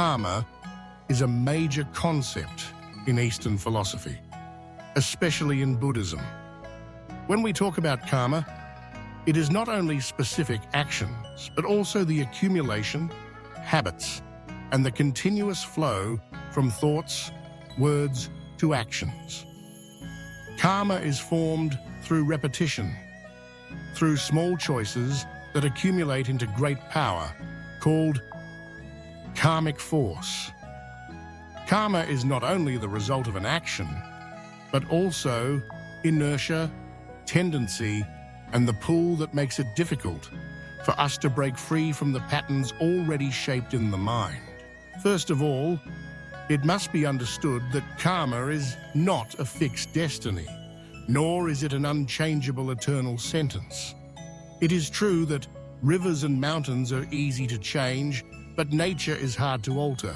Karma is a major concept in Eastern philosophy, especially in Buddhism. When we talk about karma, it is not only specific actions, but also the accumulation, habits, and the continuous flow from thoughts, words, to actions. Karma is formed through repetition, through small choices that accumulate into great power, called karmic force. Karma is not only the result of an action, but also inertia, tendency, and the pull that makes it difficult for us to break free from the patterns already shaped in the mind. First of all, it must be understood that karma is not a fixed destiny, nor is it an unchangeable eternal sentence. It is true that rivers and mountains are easy to change, but nature is hard to alter.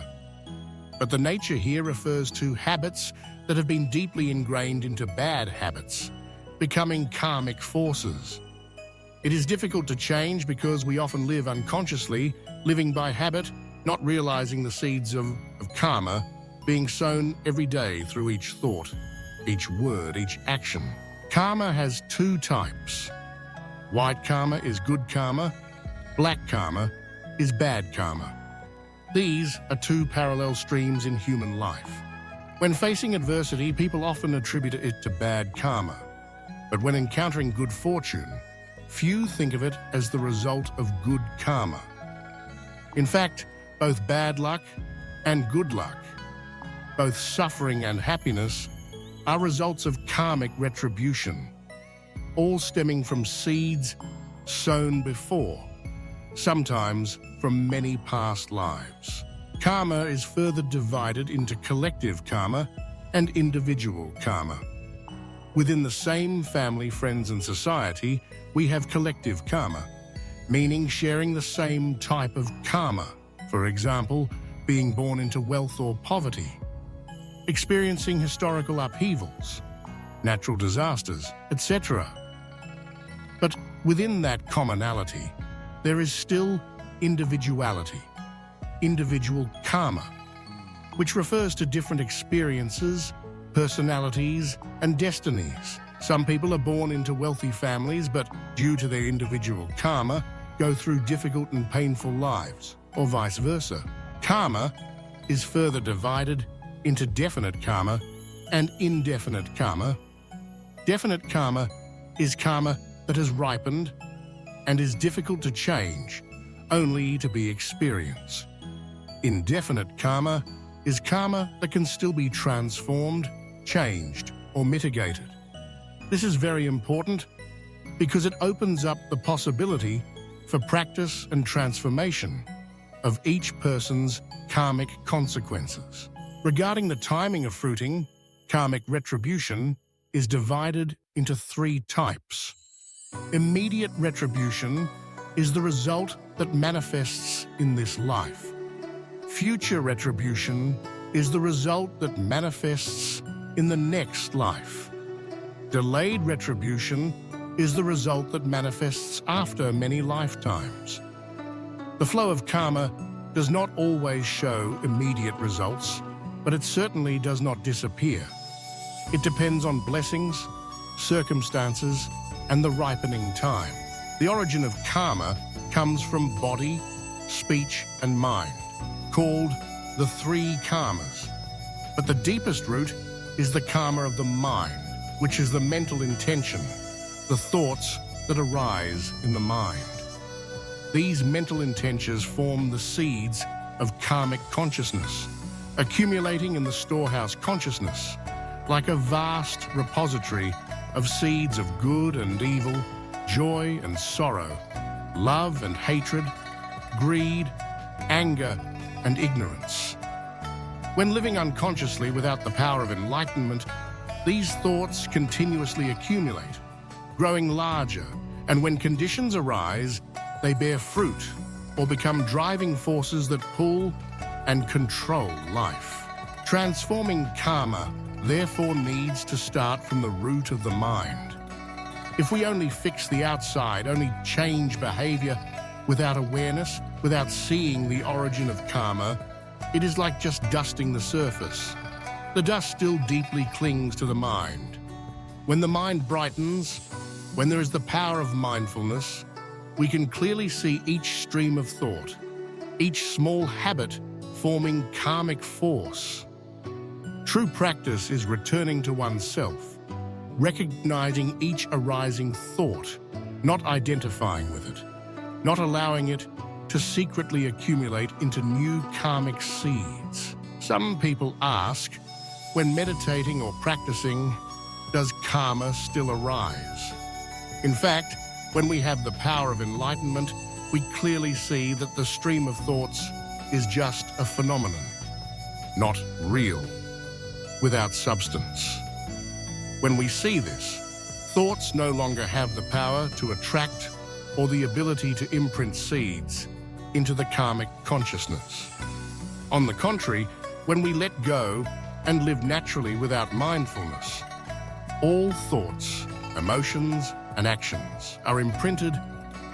But the nature here refers to habits that have been deeply ingrained into bad habits, becoming karmic forces. It is difficult to change because we often live unconsciously, living by habit, not realizing the seeds of karma being sown every day through each thought, each word, each action. Karma has two types. White karma is good karma, black karma is bad karma. These are two parallel streams in human life. When facing adversity, people often attribute it to bad karma. But when encountering good fortune, few think of it as the result of good karma. In fact, both bad luck and good luck, both suffering and happiness, are results of karmic retribution, all stemming from seeds sown before, sometimes from many past lives. Karma is further divided into collective karma and individual karma. Within the same family, friends, and society, we have collective karma, meaning sharing the same type of karma. For example, being born into wealth or poverty, experiencing historical upheavals, natural disasters, etc. But within that commonality, there is still individuality, individual karma, which refers to different experiences, personalities, and destinies. Some people are born into wealthy families, but due to their individual karma, go through difficult and painful lives, or vice versa. Karma is further divided into definite karma and indefinite karma. Definite karma is karma that has ripened and is difficult to change, only to be experienced. Indefinite karma is karma that can still be transformed, changed, or mitigated. This is very important because it opens up the possibility for practice and transformation of each person's karmic consequences. Regarding the timing of fruiting, karmic retribution is divided into three types. Immediate retribution is the result that manifests in this life. Future retribution is the result that manifests in the next life. Delayed retribution is the result that manifests after many lifetimes. The flow of karma does not always show immediate results, but it certainly does not disappear. It depends on blessings, circumstances, and the ripening time. The origin of karma comes from body, speech, and mind, called the three karmas. But the deepest root is the karma of the mind, which is the mental intention, the thoughts that arise in the mind. These mental intentions form the seeds of karmic consciousness, accumulating in the storehouse consciousness, like a vast repository of seeds of good and evil, joy and sorrow, love and hatred, greed, anger, and ignorance. When living unconsciously without the power of enlightenment, these thoughts continuously accumulate, growing larger, and when conditions arise, they bear fruit or become driving forces that pull and control life. Transforming karma, therefore, needs to start from the root of the mind. If we only fix the outside, only change behavior without awareness, without seeing the origin of karma, It is like just dusting the surface. The dust still deeply clings to the mind. When the mind brightens, when there is the power of mindfulness, we can clearly see each stream of thought, each small habit forming karmic force. True practice is returning to oneself, recognizing each arising thought, not identifying with it, not allowing it to secretly accumulate into new karmic seeds. Some people ask, when meditating or practicing, does karma still arise? In fact, when we have the power of enlightenment, we clearly see that the stream of thoughts is just a phenomenon, not real, without substance. When we see this, thoughts no longer have the power to attract or the ability to imprint seeds into the karmic consciousness. On the contrary, when we let go and live naturally without mindfulness, all thoughts, emotions, and actions are imprinted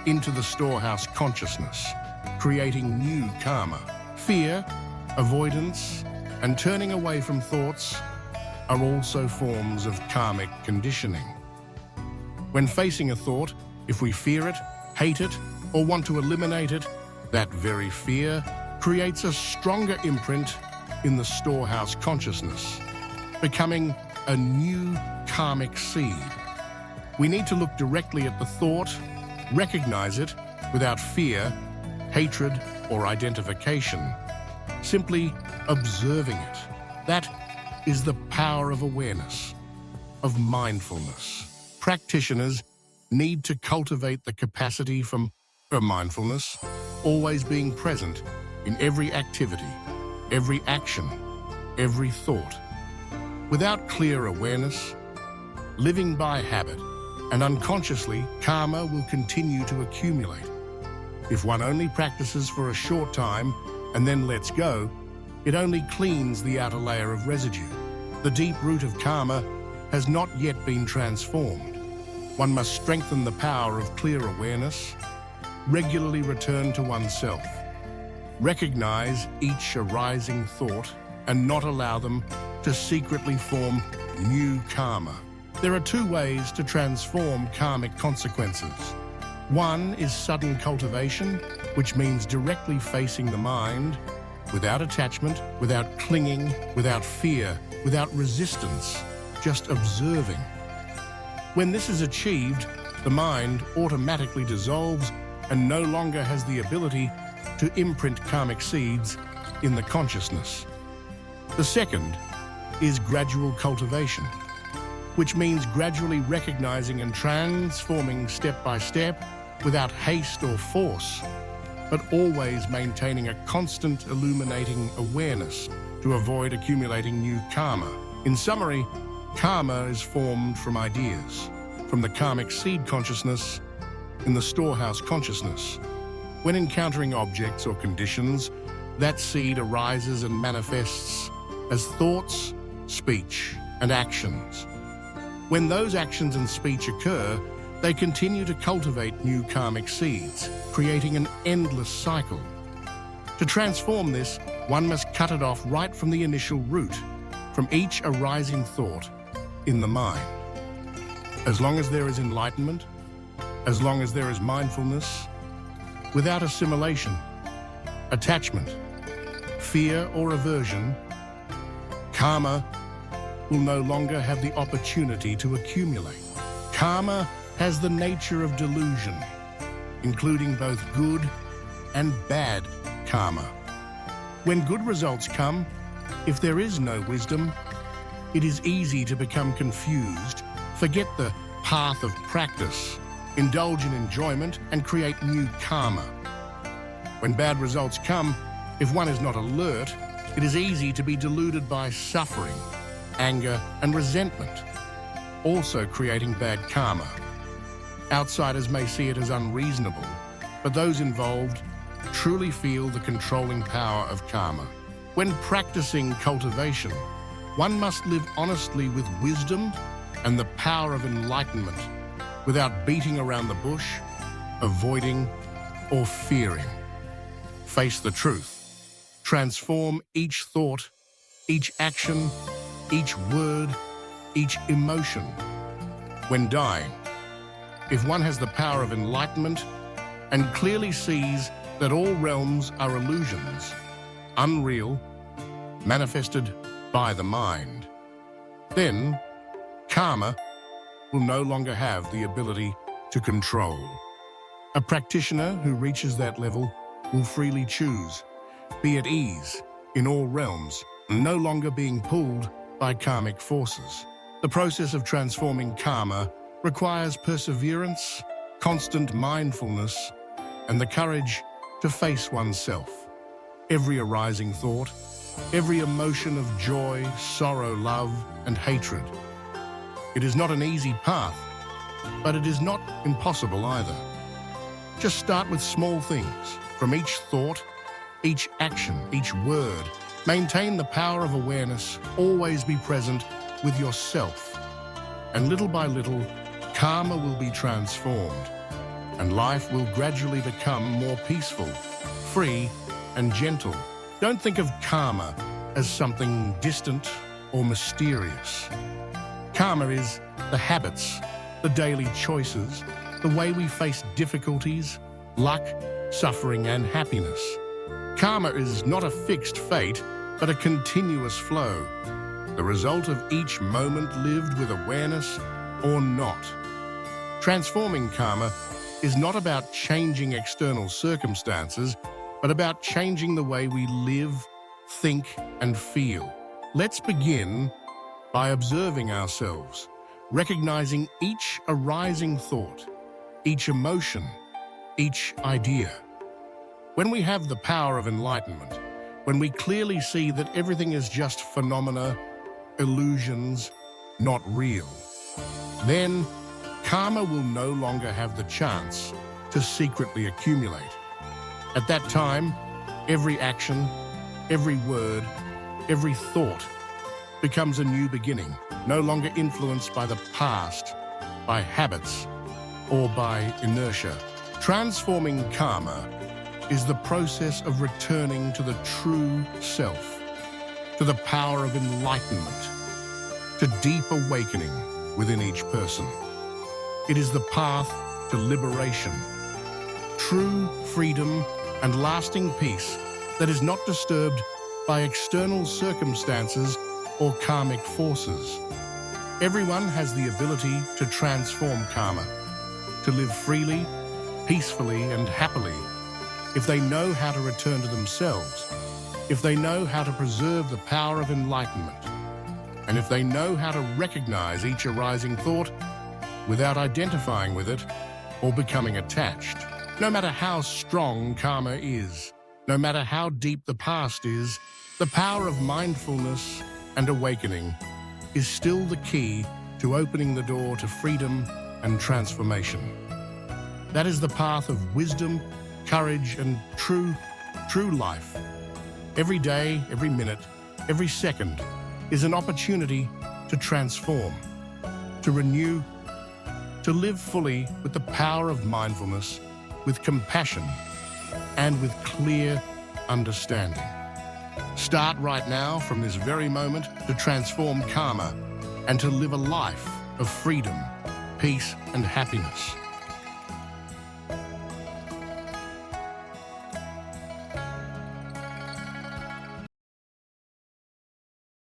into the storehouse consciousness, creating new karma. Fear, avoidance, and turning away from thoughts are also forms of karmic conditioning. When facing a thought, if we fear it, hate it, or want to eliminate it, that very fear creates a stronger imprint in the storehouse consciousness, becoming a new karmic seed. We need to look directly at the thought, recognize it without fear, hatred, or identification, simply observing it. That is the power of awareness, of mindfulness. Practitioners need to cultivate the capacity for mindfulness, always being present in every activity, every action, every thought. Without clear awareness, living by habit, and unconsciously, karma will continue to accumulate. If one only practices for a short time and then lets go, it only cleans the outer layer of residue. The deep root of karma has not yet been transformed. One must strengthen the power of clear awareness, regularly return to oneself, recognize each arising thought, and not allow them to secretly form new karma. There are two ways to transform karmic consequences. One is sudden cultivation, which means directly facing the mind, without attachment, without clinging, without fear, without resistance, just observing. When this is achieved, the mind automatically dissolves and no longer has the ability to imprint karmic seeds in the consciousness. The second is gradual cultivation, which means gradually recognizing and transforming step by step without haste or force, but always maintaining a constant illuminating awareness to avoid accumulating new karma. In summary, karma is formed from ideas, from the karmic seed consciousness in the storehouse consciousness. When encountering objects or conditions, that seed arises and manifests as thoughts, speech, and actions. When those actions and speech occur, they continue to cultivate new karmic seeds, creating an endless cycle. To transform this, one must cut it off right from the initial root, from each arising thought in the mind. As long as there is enlightenment, as long as there is mindfulness, without assimilation, attachment, fear, or aversion, karma will no longer have the opportunity to accumulate. Karma has the nature of delusion, including both good and bad karma. When good results come, if there is no wisdom, it is easy to become confused, forget the path of practice, indulge in enjoyment, and create new karma. When bad results come, if one is not alert, it is easy to be deluded by suffering, anger, and resentment, also creating bad karma. Outsiders may see it as unreasonable, but those involved truly feel the controlling power of karma. When practicing cultivation, one must live honestly with wisdom and the power of enlightenment, without beating around the bush, avoiding, or fearing. Face the truth. transform each thought, each action, each word, each emotion. When dying, if one has the power of enlightenment and clearly sees that all realms are illusions, unreal, manifested by the mind, then karma will no longer have the ability to control. A practitioner who reaches that level will freely choose, be at ease in all realms, no longer being pulled by karmic forces. The process of transforming karma requires perseverance, constant mindfulness, and the courage to face oneself. Every arising thought, every emotion of joy, sorrow, love, and hatred. It is not an easy path, but it is not impossible either. Just start with small things. From each thought, each action, each word, maintain the power of awareness. Always be present with yourself. And little by little, karma will be transformed, and life will gradually become more peaceful, free, and gentle. Don't think of karma as something distant or mysterious. Karma is the habits, the daily choices, the way we face difficulties, luck, suffering, and happiness. Karma is not a fixed fate, but a continuous flow, the result of each moment lived with awareness or not. Transforming karma is not about changing external circumstances, but about changing the way we live, think, and feel. Let's begin by observing ourselves, recognizing each arising thought, each emotion, each idea. When we have the power of enlightenment, when we clearly see that everything is just phenomena, illusions, not real, then karma will no longer have the chance to secretly accumulate. At that time, every action, every word, every thought becomes a new beginning, no longer influenced by the past, by habits, or by inertia. Transforming karma is the process of returning to the true self, to the power of enlightenment, to deep awakening within each person. It is the path to liberation, true freedom, and lasting peace that is not disturbed by external circumstances or karmic forces. Everyone has the ability to transform karma, to live freely, peacefully, and happily, if they know how to return to themselves, if they know how to preserve the power of enlightenment, and if they know how to recognize each arising thought without identifying with it or becoming attached. No matter how strong karma is, no matter how deep the past is, the power of mindfulness and awakening is still the key to opening the door to freedom and transformation. That is the path of wisdom, courage, and true life. Every day, every minute, every second is an opportunity to transform, to renew, to live fully with the power of mindfulness, with compassion, and with clear understanding. Start right now, from this very moment, to transform karma and to live a life of freedom, peace, and happiness.